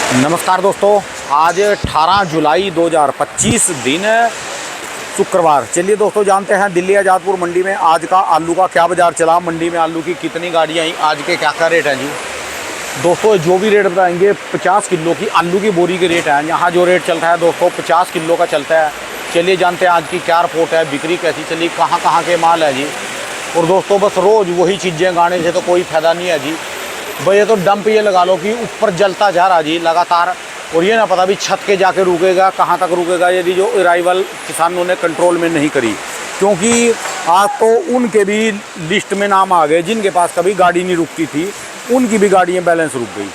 नमस्कार दोस्तों, आज 18 जुलाई 2025 दिन शुक्रवार। चलिए दोस्तों, जानते हैं दिल्ली आज़ादपुर मंडी में आज का आलू का क्या बाज़ार चला, मंडी में आलू की कितनी गाड़ियाँ आई, आज के क्या क्या रेट हैं जी। दोस्तों जो भी रेट बताएंगे 50 किलो की आलू की बोरी के रेट हैं। यहाँ जो रेट चलता है दोस्तों 50 किलो का चलता है। चलिए जानते हैं आज की क्या रिपोर्ट है, बिक्री कैसी चली, कहाँ कहाँ के माल है जी। और दोस्तों बस रोज़ वही चीज़ें गाने से तो कोई फ़ायदा नहीं है जी। भाई ये तो डंप ये लगा लो कि ऊपर जलता जा रहा जी लगातार, और ये ना पता भी छत के जाके रुकेगा कहाँ तक रुकेगा, यदि जो अराइवल किसानों ने कंट्रोल में नहीं करी। क्योंकि आज तो उनके भी लिस्ट में नाम आ गए जिनके पास कभी गाड़ी नहीं रुकती थी, उनकी भी गाड़ियाँ बैलेंस रुक गई।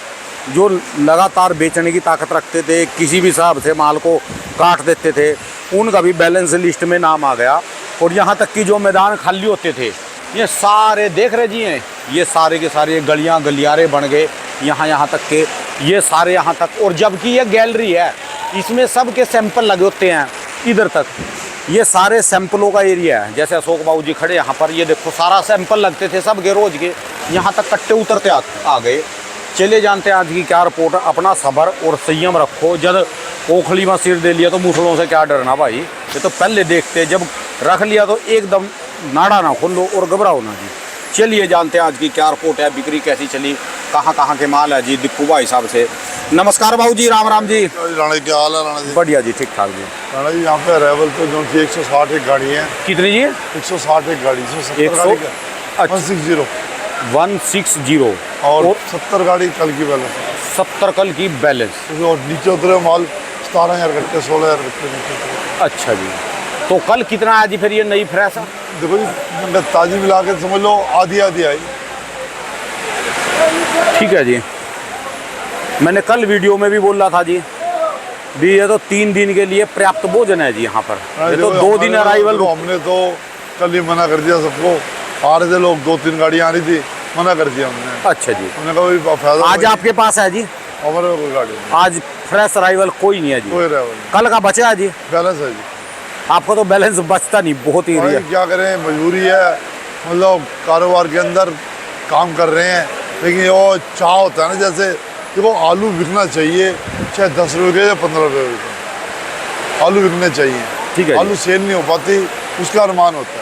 जो लगातार बेचने की ताकत रखते थे, किसी भी हिसाब से माल को काट देते थे, उनका भी बैलेंस लिस्ट में नाम आ गया। और यहाँ तक कि जो मैदान खाली होते थे ये सारे देख रहे जी हैं, ये सारे के सारे गलियां गलियारे बन गए यहाँ तक के, ये सारे यहाँ तक। और जबकि ये गैलरी है, इसमें सब के सैंपल लगे होते हैं इधर तक, ये सारे सैंपलों का एरिया है। जैसे अशोक बाबू जी खड़े यहाँ पर, ये देखो सारा सैंपल लगते थे सब के रोज के, यहाँ तक कट्टे उतरते आ गए। चलिए जानते हैं आज की क्या रिपोर्ट। अपना सब्र और संयम रखो, जब ओखली में सिर दे लिया तो मूसलों से क्या डरना भाई। ये तो पहले देखते, जब रख लिया तो एकदम नाड़ा ना खोलो और घबराओ ना जी। चलिए जानते हैं आज की क्या रिपोर्ट है, बिक्री कैसी चली, कहाँ कहाँ के माल है जी। दिक्कू भाई साहब से नमस्कार भाऊ जी, राम राम जी। राणा जी क्या हाल है? राणा जी बढ़िया जी, ठीक ठाक जी। राणा जी यहाँ पे अराइवल तो जो थी 160 एक गाड़ी है। कितनी जी? 160 एक गाड़ी, 160 160 और 70 गाड़ी कल की बैलेंस, 70 कल की बैलेंस। और नीचे उतरे माल 17,000 कट्टे, 16,000 कट्टे नीचे। अच्छा जी, तो कल कितना है जी फिर ये नई फ्रेश? देखो जी ताजी मिला के समझ लो आधी आधी आई। ठीक है जी, मैंने कल वीडियो में भी बोला था जी, भी ये तो 3 दिन के लिए पर्याप्त भोजन है जी यहाँ पर। ये तो 2 दिन अराइवल। हमने तो कल ही मना कर दिया सबको, आ रहे थे लोग, 2-3 गाड़ियाँ आ रही थी, मना कर दिया हमने। अच्छा जी, हमने कहा फायदा आज आपके पास है जी? हमारे कोई गाड़ी नहीं, आज फ्रेश अराइवल कोई नहीं है जी, कोई अराइवल कल का बचा है जी। बैलेंस है जी। आपको तो बैलेंस बचता नहीं, बहुत ही भाई क्या करें, मजबूरी है, मतलब कारोबार के अंदर काम कर रहे हैं। लेकिन वो चाह होता है ना, जैसे देखो आलू बिकना चाहिए, चाहे 10 रुपये या 15 रुपये बिके, आलू बिकने चाहिए। ठीक है, आलू सेल नहीं हो पाती, उसका अनुमान होता है।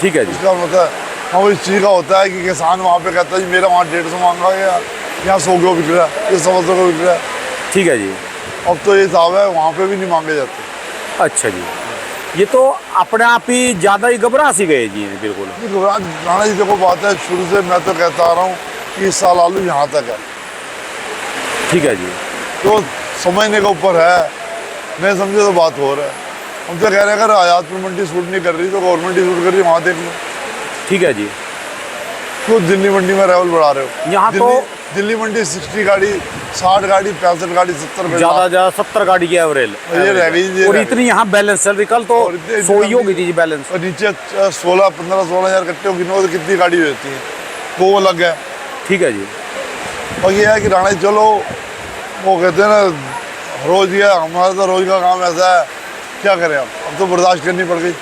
ठीक है जी, उसका होता है हाँ, वो इस चीज़ का होता है कि किसान वहाँ पे कहता है जी मेरा वहाँ 150 मांगा गया, यहाँ 100 को बिक रहा है, ये 100 को बिक रहा है। ठीक है जी। अब तो ये हिसाब है, वहाँ पे भी नहीं मांगे जाते। अच्छा जी, ये तो अपने आप ही ज़्यादा ही घबरा सी गए जी बिल्कुल। राणा जी देखो बात है, शुरू से मैं तो कहता आ रहा हूँ कि इस साल आलू यहाँ तक है। ठीक है जी, तो समझने के ऊपर है, मैं समझे तो बात हो रहा है। हम तो कह रहे हैं अगर आज़ादपुर मंडी शूट नहीं कर रही तो गवर्नमेंट ही शूट कर रही है, वहाँ देख लो। ठीक है जी। तो दिल्ली मंडी में अराइवल बढ़ा रहे हो यहाँ तो दिल्ली मंडी 60 गाड़ी, 60 गाड़ी, 65 गाड़ी, 70 ज़्यादा 70 गाड़ी की एवरेज ये रह गई। और इतनी यहाँ बैलेंस चल रही, कल तो 100 ही हो गई थी बैलेंस। और नीचे 16,000 कट्टे की तो कितनी गाड़ी रहती है, तो वो लग गया। ठीक है जी। और ये है कि राणा जी चलो, वो कहते हैं ना रोज ये, हमारा तो रोज का काम ऐसा है, क्या करें अब तो बर्दाश्त करनी पड़ गई।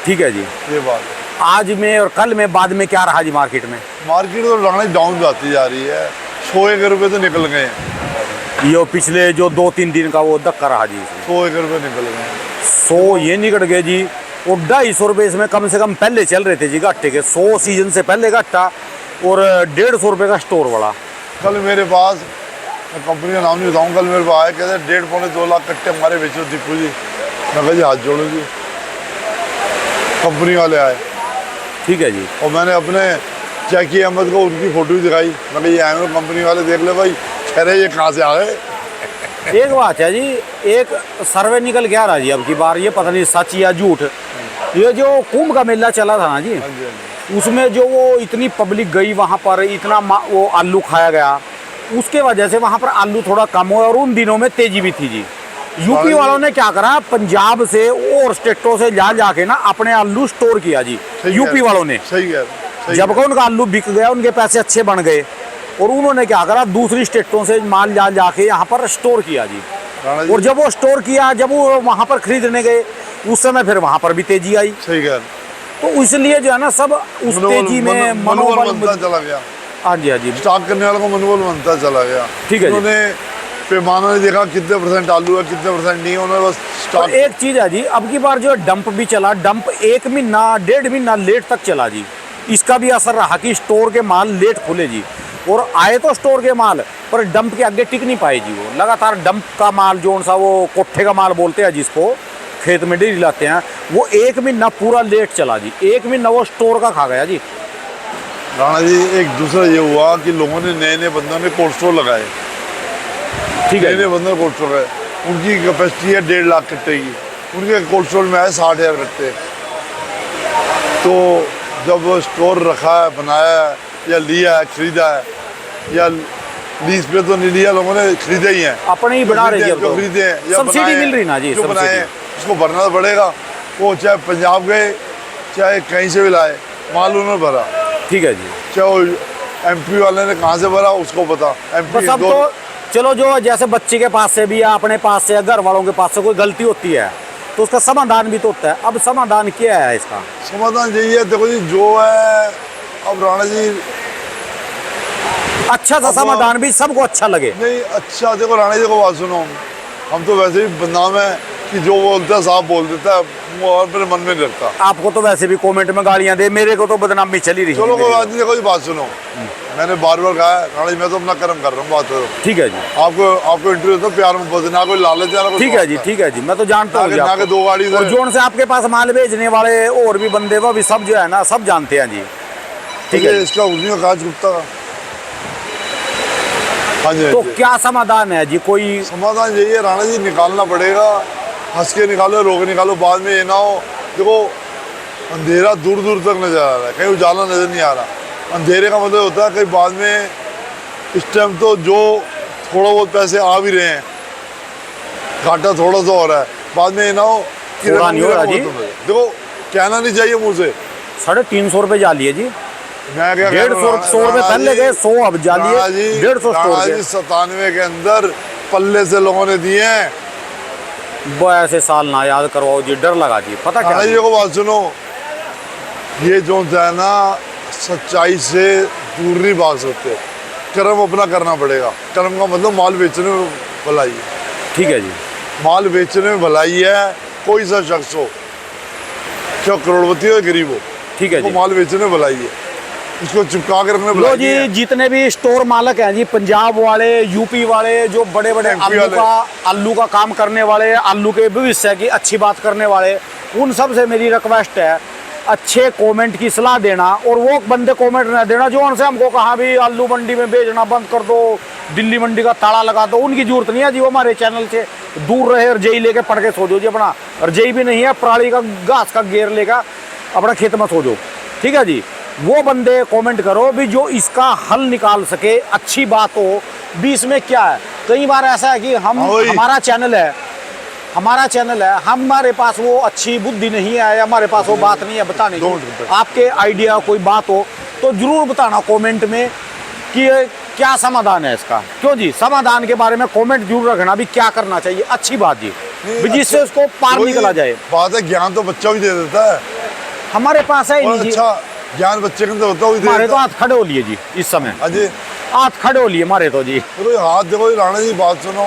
ठीक है जी, ये बात आज में और कल में बाद में क्या रहा जी मार्केट में? मार्केट तो राणा जी डाउन जाती जा रही है, 100 रुपये तो निकल गए हैं। ये पिछले जो 2-3 दिन का वो धक्का रहा जी, 100 रुपये निकल गए हैं। 100 ये निकल गए जी। और 250 रुपये इसमें कम से कम पहले चल रहे थे जी घट्टे के, 100 सीजन से पहले घट्टा, और 150 रुपये का स्टोर वाला। कल मेरे पास, मैं कंपनी का नाम नहीं बताऊँ, कल मेरे पास आए, कहते 1.5-2 लाख कट्टे हमारे बेचो दिक्कू जी। मैं कहा जी हाथ जोड़ो जी, कंपनी वाले आए। ठीक है जी। और मैंने अपने जैकी अहमद को उनकी फ़ोटो भी दिखाई, मैं कहा ये आए हो कंपनी वाले, देख ले भाई, कह रहे ये कहाँ से आ गए। एक बात है जी, एक सर्वे निकल के आ रहा जी अब की बार, ये पता नहीं सच या झूठ, ये जो कुंभ का मेला चला था ना जी, उसमें जो वो इतनी पब्लिक गई वहाँ पर, इतना वो आलू खाया गया, उसके वजह से वहाँ पर आलू थोड़ा कम हुआ, और उन दिनों में तेजी भी थी जी। यूपी वालों ने क्या करा, पंजाब से और स्टेटों से जाके ना अपने आलू स्टोर किया जी, यूपी वालों ने। सही है, जब उनका आलू बिक गया, उनके पैसे अच्छे बन गए, और उन्होंने क्या करा, दूसरी स्टेटों से माल जाके यहाँ पर स्टोर किया जी। और जब वो स्टोर किया, जब वो वहाँ पर खरीदने गए, उस समय फिर वहाँ पर भी तेजी आई। सही है। तो इसलिए जो है ना, सब उस तेजी में मनोबल बनता चला गया। हाँ जी, हाँ जी, स्टॉक करने वालों को मनोबल बनता चला गया। ठीक है जी। उन्होंने पैमाना नहीं देखा कितने परसेंट आलू है कितने परसेंट नहीं है, उन्होंने बस तो स्टॉक। एक चीज है जी, अब की बार जो डंप भी चला, डंप 1 महीना 1.5 महीना लेट तक चला जी। इसका भी असर रहा कि स्टोर के माल लेट खुले जी, और आए तो स्टोर के माल पर डंप के आगे टिक नहीं पाए जी। वो लगातार डंप का माल जो सा वो कोठे का माल बोलते हैं जिसको खेत में डेली लाते हैं, वो 1 महीना पूरा लेट चला जी। 1 महीना वो स्टोर का खा गया जी। राणा जी एक दूसरा ये हुआ कि लोगों ने नए नए बंदों ने कोल्ड स्टोर लगाए, ठीक है नए बंदों ने कोल्ड स्टोर लगाए, उनकी कैपेसिटी है 1.5 लाख कट्टे की, उनके कोल्ड स्टोर में आए 60,000 कट्टे। तो जब स्टोर रखा है, बनाया है, या लिया है, खरीदा है, या लीज पे तो नहीं लिया, लोगों ने खरीदे ही हैं, अपने ही बढ़ा रही है, जो खरीदे हैं या सब्सिडी बनाए हैं, मिल रही ना जी, जो बनाए सब्सिडी। हैं, उसको भरना तो पड़ेगा। वो चाहे पंजाब गए चाहे कहीं से भी लाए, माल उन्होंने भरा। ठीक है जी। चाहे वो एमपी वाले ने कहाँ से भरा उसको पता। बस अब तो चलो, जो जैसे बच्चे के पास से भी या अपने पास से या घर वालों के पास से कोई गलती होती है तो उसका समाधान भी तो होता है। अब समाधान क्या है इसका? समाधान यही है, देखो जी जो है, अब राणा जी अच्छा सा समाधान भी सबको अच्छा लगे। नहीं अच्छा, देखो राणा जी को बात सुनो, हम तो वैसे भी बदनाम है कि जो बोलता है साफ बोल देता है, वो और मेरे मन में नहीं रखता। आपको तो वैसे भी कमेंट में गालियां दे, मेरे को तो बदनामी चली रही है। चलो कोई बात नहीं, देखो जी बात सुनो, मैंने बार बार कहा है राणा जी मैं तो अपना कर्म कर रहा हूँ, बात करो। ठीक है जी। आपको इंटरव्यू तो प्यार में ना कोई लालच है ना कोई ठीक है स्वार्थ जी, ठीक है जी, मैं तो जानता हूँ जी ना कि आपको। 2 गाड़ी और जोन से आपके पास माल भेजने वाले और भी बंदे वो भी सब जो है ना, सब जानते हैं जी। ठीक है। इसका उन्हीं का काज गुप्ता का। हाँ जी, तो क्या समाधान है जी? कोई समाधान यही है राणा जी, निकालना पड़ेगा, हंस के निकालो, रो के निकालो, बाद में ये ना हो। देखो अंधेरा दूर दूर तक नजर आ रहा है, कहीं उजाला नजर नहीं आ रहा। अंधेरे का मतलब होता है कहीं बाद में, इस टाइम तो जो थोड़ा बहुत पैसे आ भी रहे हैं, घाटा थोड़ा सा हो रहा है, बाद में ये ना हो कि थोड़ा नहीं हो रहा जी। देखो कहना नहीं चाहिए मुँह से। 350 रुपए जाली है जी। मैं क्या 150 रुपए पहले गए, 100 अब जाली है, 150 स्टोर के। 97 के अंदर पल्ले से लोगों ने दिए हैं। वो ऐसे साल ना याद करवाओ जी, डर लगा जी। पता क्या राणा जी को बात सुनो, ये जो है ना सच्चाई से दूर नहीं भाग सकते, कर्म अपना करना पड़ेगा। कर्म का मतलब माल बेचने में भलाई है। ठीक है जी। माल बेचने में भलाई है, कोई सा शख्स हो, चाहे करोड़पति हो या गरीब हो, ठीक है वो जी। माल बेचने में भलाई है, उसको चिपका के रखने में लो भलाई जी, नहीं है। जितने भी स्टोर मालक हैं जी, पंजाब वाले, यूपी वाले, जो बड़े बड़े MP वाले। आलू का काम करने वाले, आलू के भविष्य की अच्छी बात करने वाले, उन सब से मेरी रिक्वेस्ट है, अच्छे कमेंट की सलाह देना, और वो बंदे कमेंट न देना जो उनसे हमको कहा भी आलू मंडी में बेचना बंद कर दो, दिल्ली मंडी का ताला लगा दो। उनकी जरूरत नहीं है जी, वो हमारे चैनल से दूर रहे, रजाई लेके पढ़ के सो जाओ जी। अपना रजाई भी नहीं है, पराली का घास का घेर लेकर अपना खेत में सो जाओ। ठीक है जी। वो बंदे कमेंट करो भी जो इसका हल निकाल सके, अच्छी बात हो भी। इसमें क्या है, कई बार ऐसा है कि हमारा चैनल है, हमारे पास वो अच्छी बुद्धि नहीं है, या हमारे पास वो बात नहीं है बताने की। आपके आइडिया कोई बात हो तो जरूर बताना कमेंट में कि क्या समाधान है इसका। क्यों जी, समाधान के बारे में कमेंट जरूर रखना भी, क्या करना चाहिए। अच्छी बात जी, जिससे उसको पार निकला जाए। बात है, ज्ञान तो बच्चा भी दे देता है, हमारे पास है ही नहीं जी। अच्छा ज्ञान बच्चे के अंदर होता है, हमारे तो हाथ खड़े हो लिए जी इस समय। अजय हाथ खड़े हो लिए हमारे तो जी। तो हाथ देखो राणा जी, बात सुनो,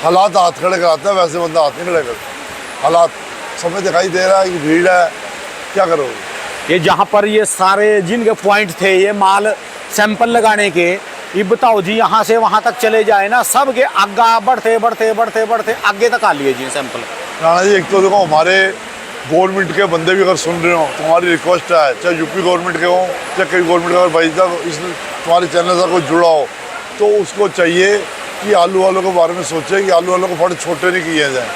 हालात हाथ खड़े कराता है, वैसे बंदा हाथ नहीं खड़े करता। हालात समय दिखाई दे रहा है कि भीड़ है, क्या करोगे? ये जहाँ पर ये सारे जिनके पॉइंट थे, ये माल सैंपल लगाने के, ये बताओ जी, यहाँ से वहाँ तक चले जाए ना, सब के आगा बढ़ते बढ़ते बढ़ते बढ़ते आगे तक आ लिए जी सैंपल। राणा जी एक तो देखो, हमारे गवर्नमेंट के बंदे भी अगर सुन रहे हो, तुम्हारी रिक्वेस्ट है, चाहे यूपी गवर्नमेंट के हो चाहे कई गवर्नमेंट का, भाई साहब इस तुम्हारे चैनल से कोई जुड़ा हो तो उसको चाहिए कि आलू वालों के बारे में सोचे कि आलू वालों को फंड छोटे नहीं किए जाए।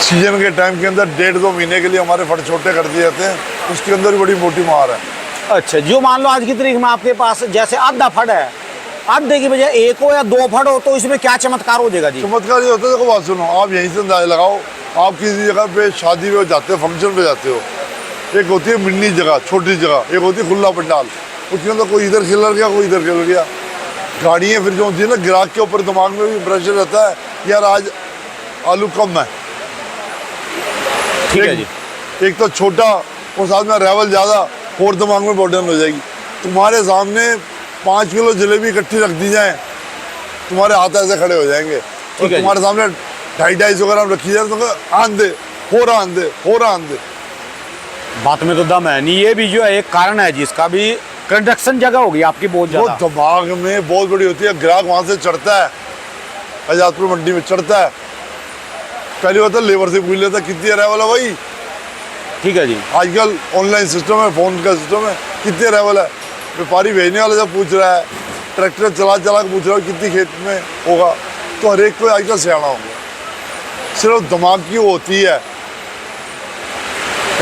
सीजन के टाइम के अंदर 1.5-2 महीने के लिए हमारे फंड छोटे कर दिए जाते हैं, उसके अंदर भी बड़ी मोटी मार है। अच्छा, जो मान लो आज की तारीख में आपके पास जैसे आधा फंड है, आधे की बजाय 1 हो या 2 फंड हो, तो इसमें क्या चमत्कार हो जाएगा जी? चमत्कार ये होता है, देखो बात सुनो, आप यहीं से अंदाजा लगाओ, आप किसी जगह पे शादी में जाते हो, फंक्शन पे जाते हो, एक होती है मिनी जगह, छोटी जगह, एक होती है खुला पंडाल, उसके अंदर कोई इधर खिलर गया, कोई इधर खिलर गया। गाड़ियाँ फिर जो होती है ना, ग्राहक के ऊपर दिमाग में भी प्रेशर रहता है, यार आज आलू कम है। ठीक है जी। एक तो छोटा और साथ में अराइवल ज़्यादा, और दिमाग में बर्डन हो जाएगी। तुम्हारे सामने 5 किलो जलेबी इकट्ठी रख दी जाए तुम्हारे हाथ ऐसे खड़े हो जाएंगे और है जी। तुम्हारे सामने 250-250 ग्राम रखी जाए तो आन दे, हो रहा आन दे। बात में तो दम है नहीं। ये भी जो है एक कारण है जी, इसका भी कंस्ट्रक्शन जगह होगी आपकी बहुत वो ज्यादा। दिमाग में बहुत बड़ी होती है। ग्राहक वहां से चढ़ता है, आजादपुर मंडी में चढ़ता है, पहली बात तो लेबर से पूछ लेता कितनी अराइवल है भाई। ठीक है जी। आजकल ऑनलाइन सिस्टम है, फोन का सिस्टम है, कितनी अराइवल है। व्यापारी भेजने वाला जब पूछ रहा है, ट्रैक्टर चला के पूछ रहा है कितनी खेत में होगा, तो हर एक को आजकल सियाना हो गया। सिर्फ दिमाग की वो होती है।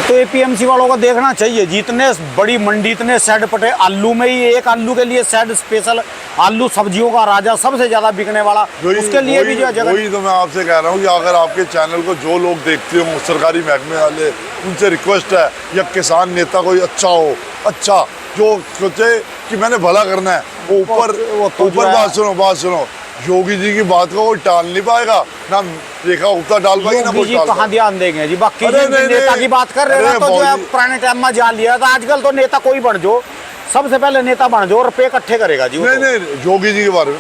तो एपीएमसी वालों को देखना चाहिए, जितने बड़ी मंडी इतने शेड पटे, आलू में ही एक आलू के लिए शेड स्पेशल, आलू सब्जियों का राजा सबसे ज्यादा बिकने वाला, उसके लिए भी जो है जगह। वही तो मैं आपसे कह रहा हूँ कि अगर आपके चैनल को जो लोग देखते हो सरकारी महकमे वाले, उनसे रिक्वेस्ट है या किसान नेता कोई अच्छा हो, अच्छा जो सोचे कि मैंने भला करना है, वो ऊपर बात सुनो, योगी जी की बात को कोई टाल नहीं पाएगा, ना रेखा गुप्ता डाल पाएगी ना योगी कोई जी टाल कहाँ ध्यान देंगे जी। बाकी अरे नहीं, नेता नहीं, की बात कर रहे हैं तो जो है पुराने टाइम में जान लिया था। आजकल तो नेता कोई बन जो, सबसे पहले नेता बन जो, रुपये इकट्ठे करेगा जी। नहीं, योगी जी के बारे में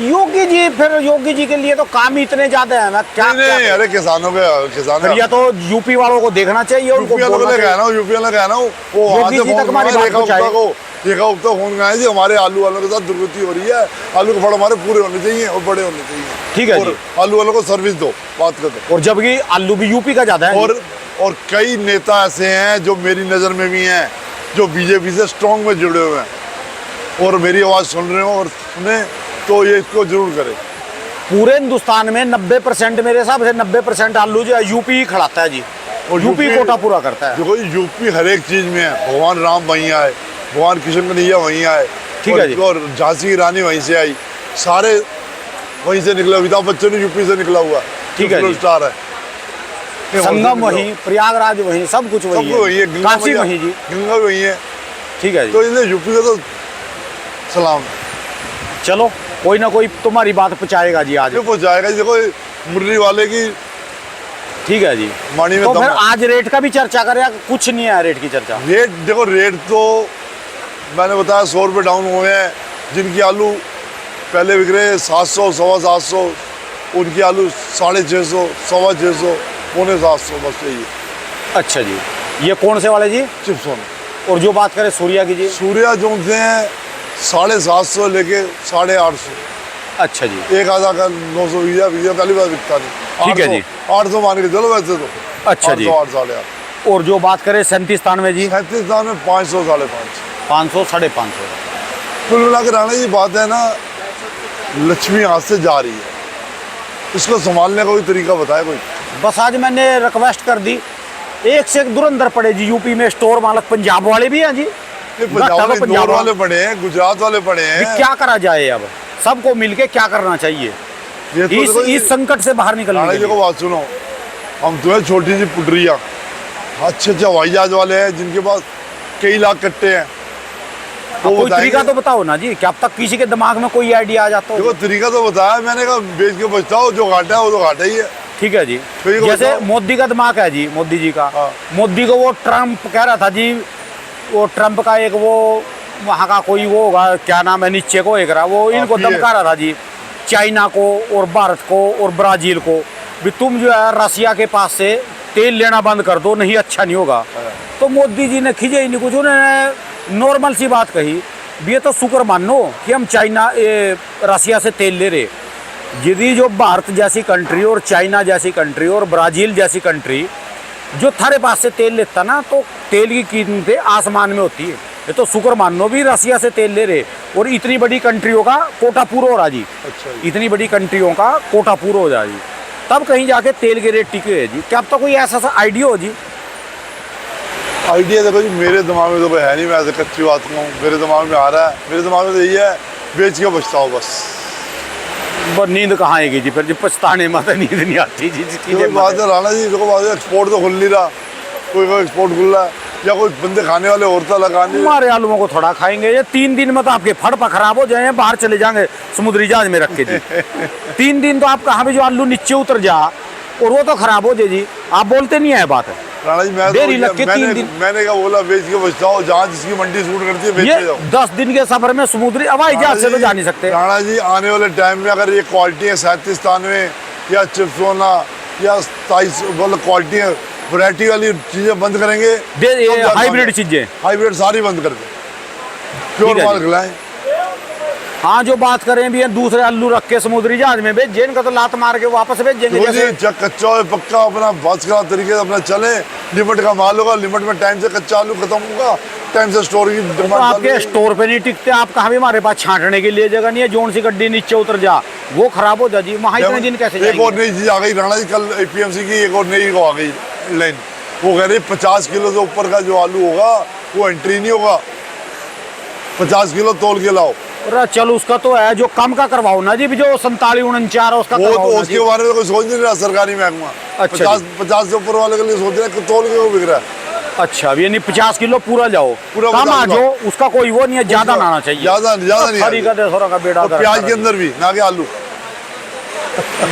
योगी जी, फिर योगी जी के लिए तो काम ही इतने ज्यादा है ना, क्या नहीं, अरे किसान या तो यूपी वालों को देखना चाहिए, उनको बोलना चाहिए। यूपी वाला कहना हूँ वो वहाँ से रेखा गुप्ता फोन कराए जी, हमारे आलू वालों के साथ दुर्गति हो रही है, आलू के फल हमारे पूरे होने चाहिए और बड़े होने चाहिए। ठीक है और जी। आलू वालों को सर्विस दो, बात कर दो। और जबकि आलू भी यूपी का ज्यादा है। और कई नेता ऐसे हैं जो मेरी नज़र में भी हैं, जो बीजेपी से स्ट्रॉन्ग में जुड़े हुए हैं और मेरी आवाज़ सुन रहे हो और सुने तो ये इसको जरूर करें। पूरे हिंदुस्तान में 90% मेरे हिसाब से 90% आलू जो है यूपी ही खड़ाता है जी, और यूपी कोटा पूरा करता है। देखो यूपी हर एक चीज़ में है, भगवान राम वहीं आए, भगवान कृष्ण कन्हैया वहीं आए, ठीक है जी। और झांसी की रानी वहीं से आई, सारे वहीं से निकले। अमिताभ बच्चन भी यूपी से निकला हुआ, ठीक है जी। स्टार है, संगम वहीं, प्रयागराज वहीं, सब कुछ वहीं है, काशी वहीं जी, गंगा वहीं है। ठीक है जी। तो इसलिए यूपी का तो सलाम। चलो कोई ना कोई तुम्हारी बात पहुंचाएगा जी आज। पहुँचाएगा जी। देखो मुरली वाले की, ठीक है जी। मानी में तो दम फिर है। आज रेट का भी चर्चा करें या कुछ नहीं है रेट की चर्चा? रेट देखो, रेट तो मैंने बताया 100 रुपये डाउन हुए हैं। जिनकी आलू पहले बिक रहे 700, 750, उनकी आलू 650, 650, 750, बस यही। अच्छा जी। ये कौन से वाले जी? चिप्स। और जो बात करें सूर्या की जी? सूर्या जो हैं 750 लेके 850। अच्छा जी। एक आधा का 900 वीजा पहली बार बिकता नहीं। ठीक है जी। 800 मान के चलो वैसे तो। अच्छा जी। 800, 850। और जो बात करें 37 में जी? 37 में 500, 550, 500, 550। कुल मिला के राणा जी बात है ना, लक्ष्मी हाथ से जा रही है, इसको संभालने का कोई तरीका बताए कोई। बस आज मैंने रिक्वेस्ट कर दी, एक से एक धुरंधर पड़े जी यूपी में स्टोर मालक। पंजाब वाले भी हैं जी, पंजाब वाले पड़े हैं, गुजरात वाले पड़े हैं। क्या करा जाए अब, सबको मिलके क्या करना चाहिए ये तो इस संकट से बाहर निकलने के जी लिए। को बात सुनो, हम तो है छोटी सी पुटरिया, अच्छे हवाई जहाज वाले हैं जिनके पास कई लाख कट्टे हैं। तो कोई तरीका तो बताओ ना जी, क्या अब तक किसी के दिमाग में कोई आइडिया आ जाता हो? देखो तरीका तो बताया मैंने, कहा बेच के बचता हो, जो घाटा है वो तो घाटा ही है। ठीक है जी। तो जैसे मोदी का दिमाग है जी, मोदी जी का। हाँ। मोदी को वो ट्रम्प कह रहा था जी, वो ट्रम्प का एक वो वहाँ का कोई वो होगा, क्या नाम है, नीचे को एक रहा, वो इनको धमका रहा था जी, चाइना को और भारत को और ब्राज़ील को, भी तुम जो है रसिया के पास से तेल लेना बंद कर दो, नहीं अच्छा नहीं होगा। तो मोदी जी ने खिजे ही नहीं कुछ, उन्होंने नॉर्मल सी बात कही, भी ये तो शुक्र मानो कि हम रसिया से तेल ले रहे। यदि जो भारत जैसी कंट्री और चाइना जैसी कंट्री और ब्राज़ील जैसी कंट्री जो थारे पास से तेल लेता ना, तो तेल की कीमतें आसमान में होती है। ये तो शुक्र मानो भी रसिया से तेल ले रहे, और इतनी बड़ी कंट्रियों का कोटा पूरा हो रहा जी। अच्छा जी। इतनी बड़ी कंट्रियों का कोटा पूरा हो जाए जी, तब कहीं जाके तेल के रेट टिके है जी। क्या अब तक कोई ऐसा सा आइडिया हो जी? आइडिया देखो जी, मेरे दिमाग में तो कोई है नहीं, मैं ऐसे कच्ची बात कहूँ, मेरे दिमाग में आ रहा है, मेरे दिमाग में तो यही है, बेच के बचता हो बस। नींद कहाँ आएगी जी फिर, जी पछताने में तो नींद नहीं आती जी। कोई बात है राणा जी, देखो बात है, एक्सपोर्ट तो खुल नहीं रहा, कोई एक्सपोर्ट खुल रहा है, या कोई बंदे खाने वाले औरता लगाने। हमारे आलुओं को थोड़ा खाएंगे ये 3 दिन में तो आपके फड़ खराब हो जाए, बाहर चले जाएंगे समुद्री जहाज में रख के जी। 3 दिन तो आप कहाँ भी जो आलू नीचे उतर जा और वो तो खराब हो जाए जी। आप बोलते नहीं है बात है। राणा जी मैं देरी लग के 3 दिन। मैंने क्या बोला, बेच के बचताओ, जहाँ जिसकी मंडी सूट करती है बेच ये के जाओ। 10 दिन के सफर में समुद्री हवाई जहाज से तो जा नहीं सकते। राणा जी आने वाले टाइम में अगर ये क्वालिटी है 37-93 या चिप्सोना या 27 मतलब क्वालिटी है, वैरायटी वाली चीजें बंद करेंगे, ये हाइब्रिड चीजें, हाइब्रिड सारी बंद कर दे, प्योर है माल जी। खिलाएं। हाँ जो बात करें भी दूसरे आलू रख के समुद्री जहाज में भेज जिनका तो लात मार के वापस भेज देंगे। जैसे कच्चा हो पक्का अपना बस का तरीके से अपना चले, लिमिट का माल होगा, लिमिट में टाइम से कच्चा आलू खत्म होगा, टाइम से स्टोर की तो डिमांड आपके स्टोर पे नहीं टिकते, आप कहाँ भी, हमारे पास छांटने के लिए जगह नहीं है, जोन सी गड्डी नीचे उतर जा वो खराब हो जा जी, वहाँ इतने दिन कैसे एक और जाएंगे? नई चीज आ गई राणा जी, कल APMC की एक और नई वो आ गई लाइन, वो कह रही 50 किलो से ऊपर का जो आलू होगा वो एंट्री नहीं होगा, 50 किलो तोल के लाओ। अरे चलो उसका तो है, जो कम का करवाओ ना जी, जो 47-49 उसका वो करवाओ तो ना उसके जी। बारे में कोई सोच नहीं रहा सरकारी महकमा। अच्छा 50 से ऊपर वाले के लिए सोच रहे हैं कि तोल के वो बिक रहा है। अच्छा अब यानी 50 किलो पूरा जाओ, पूरा कम 50 आ जो, उसका कोई वो नहीं है, ज्यादा ना आना चाहिए, ज्यादा नहीं खरी का दे थोड़ा का बेड़ा और प्याज के अंदर भी ना के आलू।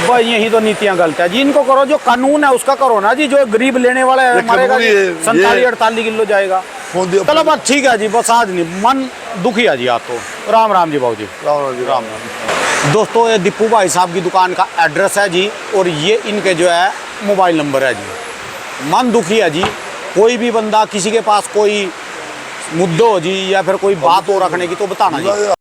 भाई यही तो नीतियां गलत है जी, इनको करो जो कानून है उसका करो ना जी, जो गरीब लेने वाला है मरेगा कानून ये- 47-48 किलो जाएगा। फोन दिया चलो बस ठीक है जी, बस आज नहीं, मन दुखी है जी आज तो। राम राम जी भाऊ जी। राम जी राम राम। दोस्तों ये दीपू भाई साहब की दुकान का एड्रेस है जी, और ये इनके जो है मोबाइल नंबर है जी। मन दुखी है जी, कोई भी बंदा किसी के पास कोई मुद्दो हो जी या फिर कोई बात हो रखने की तो बताना जी।